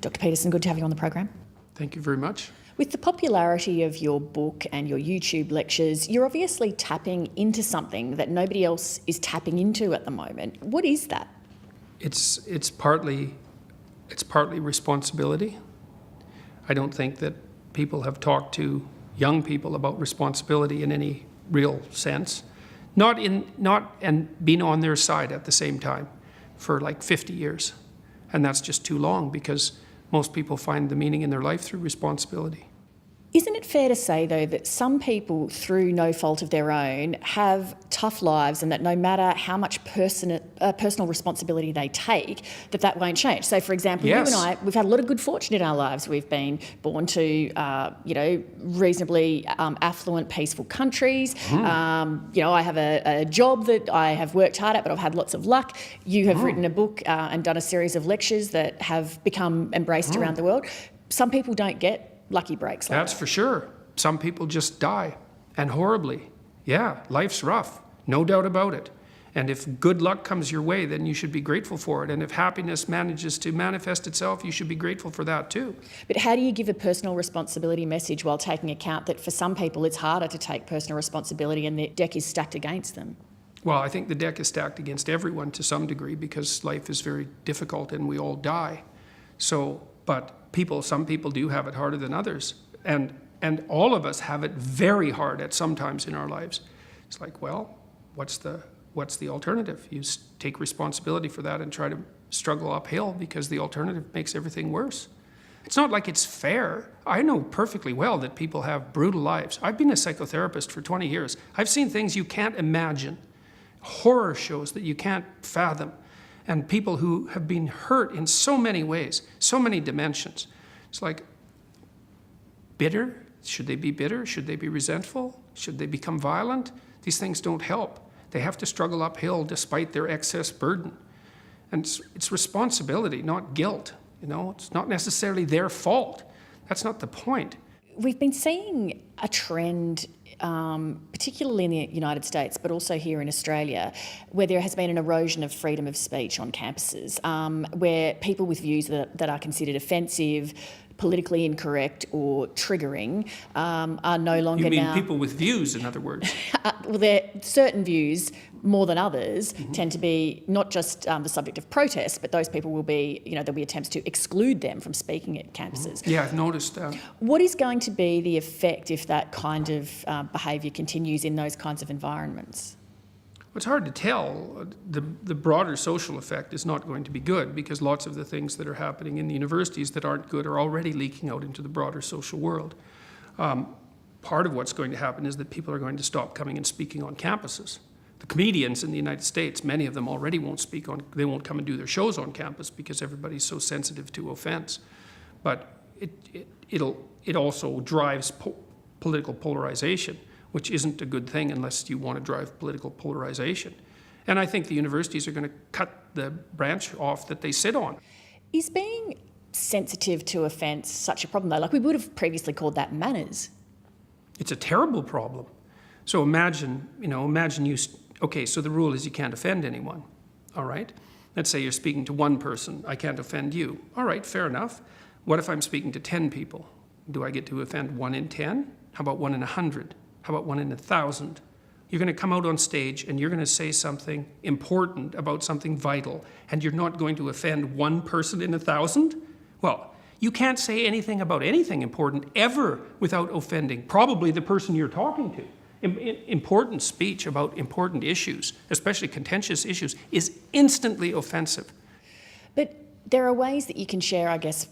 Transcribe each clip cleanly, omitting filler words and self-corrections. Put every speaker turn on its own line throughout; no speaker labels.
Dr. Peterson, good to have you on the program.
Thank you very much.
With the popularity of your book and your YouTube lectures, you're obviously tapping into something that nobody else is tapping into at the moment. What is that?
It's partly responsibility. I don't think that people have talked to young people about responsibility in any real sense. And been on their side at the same time for like 50 years. And that's just too long because most people find the meaning in their life through responsibility.
Isn't it fair to say, though, that some people, through no fault of their own, have tough lives and that no matter how much personal responsibility they take, that won't change? So, for example,
Yes.
You and I, we've had a lot of good fortune in our lives. We've been born to, reasonably affluent, peaceful countries. I have a job that I have worked hard at, but I've had lots of luck. You have written a book and done a series of lectures that have become embraced around the world. Some people don't get lucky breaks like
That's
that.
for sure. Some people just die, and horribly. Yeah, life's rough, no doubt about it. And if good luck comes your way, then you should be grateful for it. And if happiness manages to manifest itself, you should be grateful for that too.
But how do you give a personal responsibility message while taking account that for some people it's harder to take personal responsibility and the deck is stacked against them?
Well, I think the deck is stacked against everyone to some degree because life is very difficult and we all die. But some people do have it harder than others. And all of us have it very hard at some times in our lives. It's like, well, what's the alternative? You take responsibility for that and try to struggle uphill because the alternative makes everything worse. It's not like it's fair. I know perfectly well that people have brutal lives. I've been a psychotherapist for 20 years. I've seen things you can't imagine, horror shows that you can't fathom, and people who have been hurt in so many ways, so many dimensions. It's like, bitter? Should they be bitter? Should they be resentful? Should they become violent? These things don't help. They have to struggle uphill despite their excess burden. And it's responsibility, not guilt. It's not necessarily their fault. That's not the point.
We've been seeing a trend, particularly in the United States, but also here in Australia, where there has been an erosion of freedom of speech on campuses, where people with views that are considered offensive, politically incorrect or triggering are no longer
You mean
now...
people with views, in other words?
Certain views, more than others, tend to be not just the subject of protest, but those people will be, there'll be attempts to exclude them from speaking at campuses.
Yeah, I've noticed that.
What is going to be the effect if that kind of behaviour continues in those kinds of environments?
It's hard to tell. The broader social effect is not going to be good because lots of the things that are happening in the universities that aren't good are already leaking out into the broader social world. Part of what's going to happen is that people are going to stop coming and speaking on campuses. The comedians in the United States, many of them already they won't come and do their shows on campus because everybody's so sensitive to offense. But it also drives political polarization, which isn't a good thing unless you want to drive political polarization. And I think the universities are going to cut the branch off that they sit on.
Is being sensitive to offence such a problem, though? Like, we would have previously called that manners.
It's a terrible problem. So imagine so the rule is you can't offend anyone, all right? Let's say you're speaking to one person, I can't offend you. All right, fair enough. What if I'm speaking to 10 people? Do I get to offend 1 in 10? How about 1 in 100? How about 1 in 1,000? You're going to come out on stage and you're going to say something important about something vital, and you're not going to offend one person in 1,000? Well, you can't say anything about anything important ever without offending probably the person you're talking to. Important speech about important issues, especially contentious issues, is instantly offensive.
But there are ways that you can share, I guess,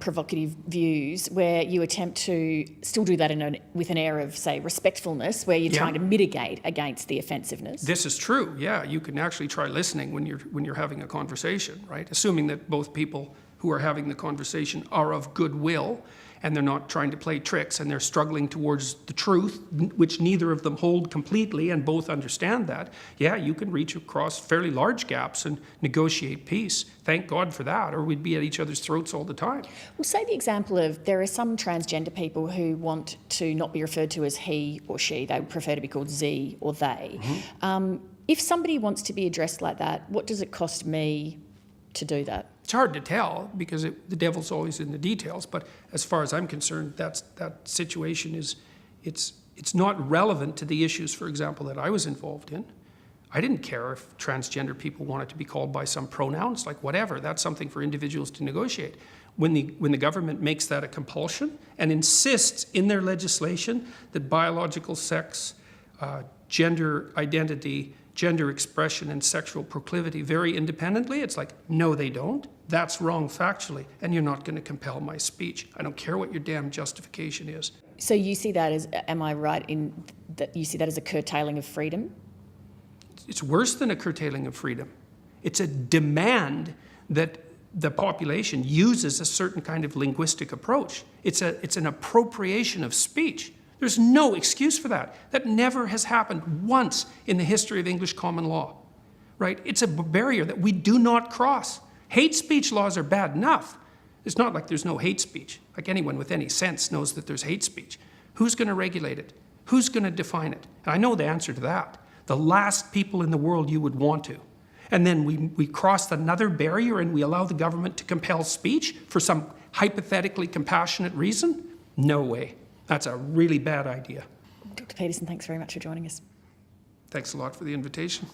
provocative views where you attempt to still do that with an air of, say, respectfulness, where you're trying to mitigate against the offensiveness.
This is true, yeah. You can actually try listening when you're having a conversation, right? Assuming that both people who are having the conversation are of goodwill and they're not trying to play tricks and they're struggling towards the truth, which neither of them hold completely and both understand that. Yeah, you can reach across fairly large gaps and negotiate peace. Thank God for that, or we'd be at each other's throats all the time.
Well, say the example of there are some transgender people who want to not be referred to as he or she. They would prefer to be called Z or they. If somebody wants to be addressed like that, what does it cost me to do that?
It's hard to tell because the devil's always in the details. But as far as I'm concerned, that situation it's not relevant to the issues, for example, that I was involved in. I didn't care if transgender people wanted to be called by some pronouns, like whatever. That's something for individuals to negotiate. When the government makes that a compulsion and insists in their legislation that biological sex, gender identity, gender expression, and sexual proclivity vary independently, it's like, no, they don't. That's wrong factually, and you're not going to compel my speech. I don't care what your damn justification is.
So you see that as, am I right in that you see that as a curtailing of freedom?
It's worse than a curtailing of freedom. It's a demand that the population uses a certain kind of linguistic approach. It's an appropriation of speech. There's no excuse for that. That never has happened once in the history of English common law, right? It's a barrier that we do not cross. Hate speech laws are bad enough. It's not like there's no hate speech. Like anyone with any sense knows that there's hate speech. Who's going to regulate it? Who's going to define it? And I know the answer to that. The last people in the world you would want to. And then we cross another barrier and we allow the government to compel speech for some hypothetically compassionate reason? No way. That's a really bad idea.
Dr. Peterson, thanks very much for joining us.
Thanks a lot for the invitation.